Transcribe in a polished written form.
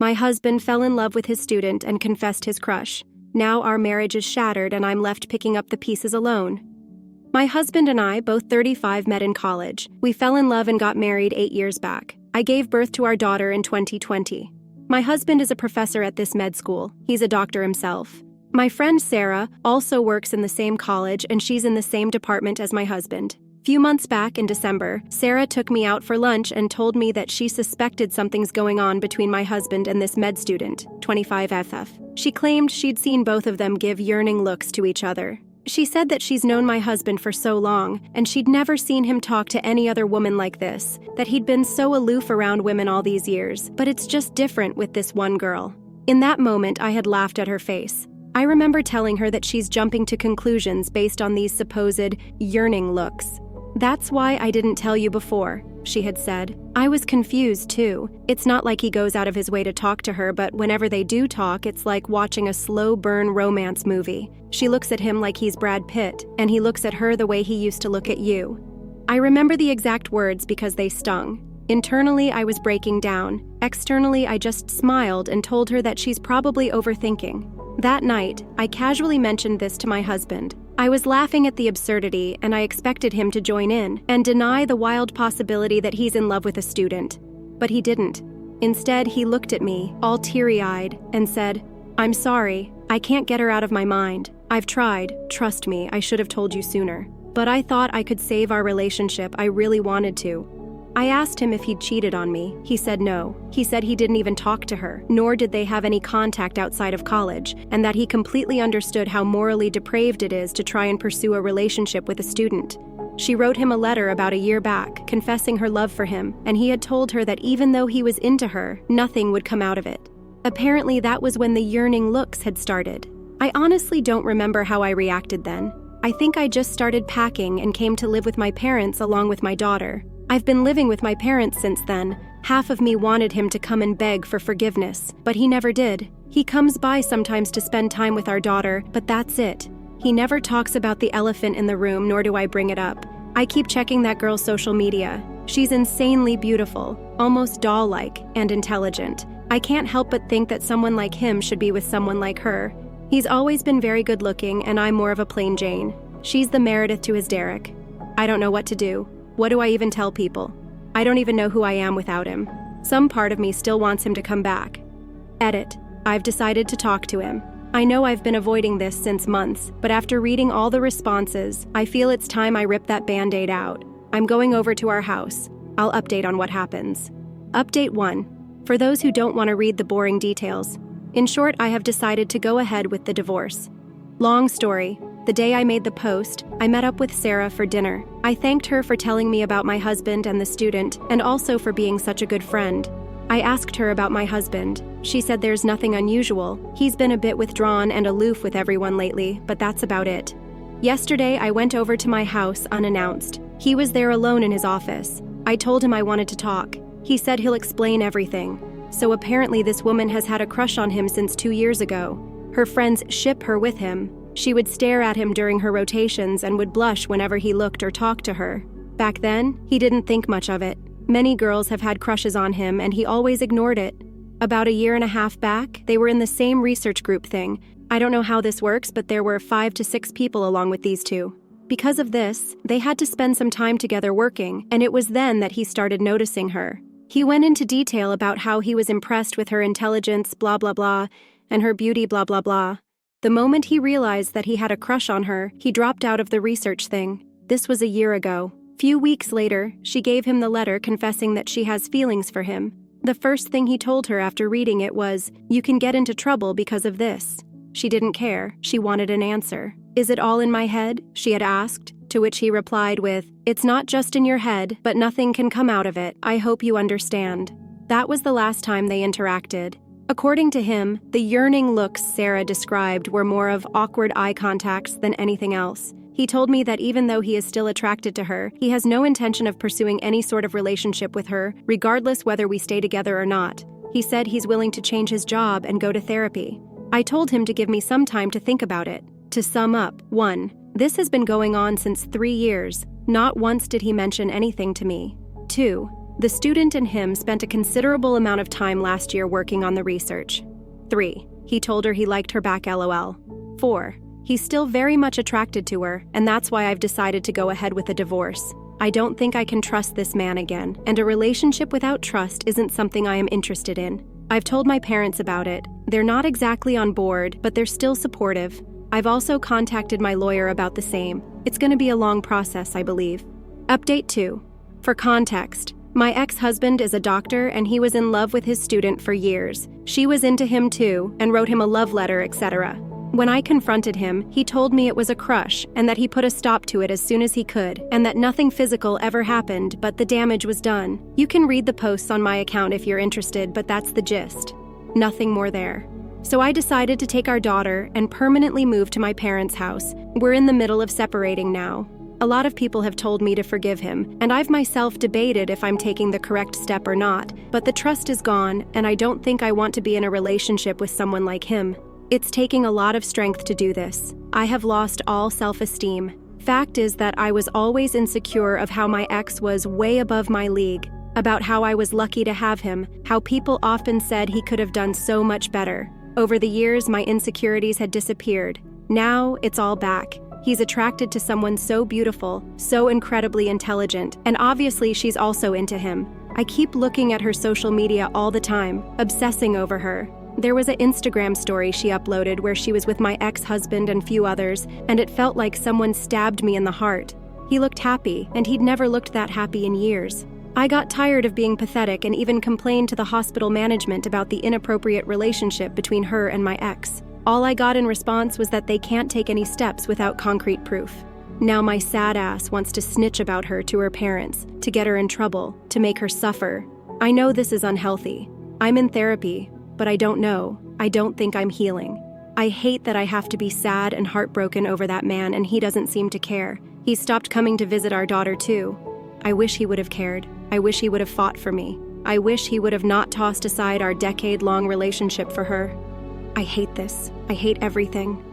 My husband fell in love with his student and confessed his crush. Now our marriage is shattered and I'm left picking up the pieces alone. My husband and I, both 35, met in college. We fell in love and got married 8 years back. I gave birth to our daughter in 2020. My husband is a professor at this med school. He's a doctor himself. My friend Sarah also works in the same college and she's in the same department as my husband. Few months back in December, Sarah took me out for lunch and told me that she suspected something's going on between my husband and this med student, 25FF. She claimed she'd seen both of them give yearning looks to each other. She said that she's known my husband for so long, and she'd never seen him talk to any other woman like this, that he'd been so aloof around women all these years, but it's just different with this one girl. In that moment, I had laughed at her face. I remember telling her that she's jumping to conclusions based on these supposed yearning looks. "That's why I didn't tell you before," she had said. I was confused too. It's not like he goes out of his way to talk to her, but whenever they do talk, it's like watching a slow burn romance movie. She looks at him like he's Brad Pitt, and he looks at her the way he used to look at you. I remember the exact words because they stung. Internally, I was breaking down. Externally, I just smiled and told her that she's probably overthinking. That night, I casually mentioned this to my husband. I was laughing at the absurdity, and I expected him to join in and deny the wild possibility that he's in love with a student. But he didn't. Instead, he looked at me, all teary-eyed, and said, "I'm sorry. I can't get her out of my mind. I've tried. Trust me, I should have told you sooner. But I thought I could save our relationship. I really wanted to." I asked him if he'd cheated on me. He said no. He said he didn't even talk to her, nor did they have any contact outside of college, and that he completely understood how morally depraved it is to try and pursue a relationship with a student. She wrote him a letter about a year back, confessing her love for him, and he had told her that even though he was into her, nothing would come out of it. Apparently, that was when the yearning looks had started. I honestly don't remember how I reacted then. I think I just started packing and came to live with my parents along with my daughter. I've been living with my parents since then. Half of me wanted him to come and beg for forgiveness, but he never did. He comes by sometimes to spend time with our daughter, but that's it. He never talks about the elephant in the room, nor do I bring it up. I keep checking that girl's social media. She's insanely beautiful, almost doll-like, and intelligent. I can't help but think that someone like him should be with someone like her. He's always been very good-looking, and I'm more of a plain Jane. She's the Meredith to his Derek. I don't know what to do. What do I even tell people? I don't even know who I am without him. Some part of me still wants him to come back. Edit. I've decided to talk to him. I know I've been avoiding this since months, but after reading all the responses, I feel it's time I rip that Band-Aid out. I'm going over to our house. I'll update on what happens. Update 1. For those who don't want to read the boring details. In short, I have decided to go ahead with the divorce. Long story. The day I made the post, I met up with Sarah for dinner. I thanked her for telling me about my husband and the student, and also for being such a good friend. I asked her about my husband. She said there's nothing unusual. He's been a bit withdrawn and aloof with everyone lately, but that's about it. Yesterday, I went over to my house unannounced. He was there alone in his office. I told him I wanted to talk. He said he'll explain everything. So apparently this woman has had a crush on him since 2 years ago. Her friends ship her with him. She would stare at him during her rotations and would blush whenever he looked or talked to her. Back then, he didn't think much of it. Many girls have had crushes on him, and he always ignored it. About a year and a half back, they were in the same research group thing. I don't know how this works, but there were 5 to 6 people along with these two. Because of this, they had to spend some time together working, and it was then that he started noticing her. He went into detail about how he was impressed with her intelligence, blah blah blah, and her beauty, blah blah blah. The moment he realized that he had a crush on her, he dropped out of the research thing. This was a year ago. Few weeks later, she gave him the letter confessing that she has feelings for him. The first thing he told her after reading it was, "You can get into trouble because of this." She didn't care. She wanted an answer. "Is it all in my head?" she had asked, to which he replied with, "It's not just in your head, but nothing can come out of it. I hope you understand." That was the last time they interacted. According to him, the yearning looks Sarah described were more of awkward eye contacts than anything else. He told me that even though he is still attracted to her, he has no intention of pursuing any sort of relationship with her, regardless whether we stay together or not. He said he's willing to change his job and go to therapy. I told him to give me some time to think about it. To sum up, 1. This has been going on since 3 years. Not once did he mention anything to me. 2. The student and him spent a considerable amount of time last year working on the research. 3. He told her he liked her back LOL. 4. He's still very much attracted to her, and that's why I've decided to go ahead with a divorce. I don't think I can trust this man again, and a relationship without trust isn't something I am interested in. I've told my parents about it. They're not exactly on board, but they're still supportive. I've also contacted my lawyer about the same. It's going to be a long process, I believe. Update 2. For context, my ex-husband is a doctor and he was in love with his student for years. She was into him too and wrote him a love letter, etc. When I confronted him, he told me it was a crush and that he put a stop to it as soon as he could and that nothing physical ever happened, but the damage was done. You can read the posts on my account if you're interested, but that's the gist. Nothing more there. So I decided to take our daughter and permanently move to my parents' house. We're in the middle of separating now. A lot of people have told me to forgive him, and I've myself debated if I'm taking the correct step or not, but the trust is gone, and I don't think I want to be in a relationship with someone like him. It's taking a lot of strength to do this. I have lost all self-esteem. Fact is that I was always insecure of how my ex was way above my league, about how I was lucky to have him, how people often said he could have done so much better. Over the years, my insecurities had disappeared. Now, it's all back. He's attracted to someone so beautiful, so incredibly intelligent, and obviously she's also into him. I keep looking at her social media all the time, obsessing over her. There was an Instagram story she uploaded where she was with my ex-husband and few others, and it felt like someone stabbed me in the heart. He looked happy, and he'd never looked that happy in years. I got tired of being pathetic and even complained to the hospital management about the inappropriate relationship between her and my ex. All I got in response was that they can't take any steps without concrete proof. Now my sad ass wants to snitch about her to her parents, to get her in trouble, to make her suffer. I know this is unhealthy. I'm in therapy, but I don't know. I don't think I'm healing. I hate that I have to be sad and heartbroken over that man and he doesn't seem to care. He stopped coming to visit our daughter too. I wish he would have cared. I wish he would have fought for me. I wish he would have not tossed aside our decade-long relationship for her. I hate this. I hate everything.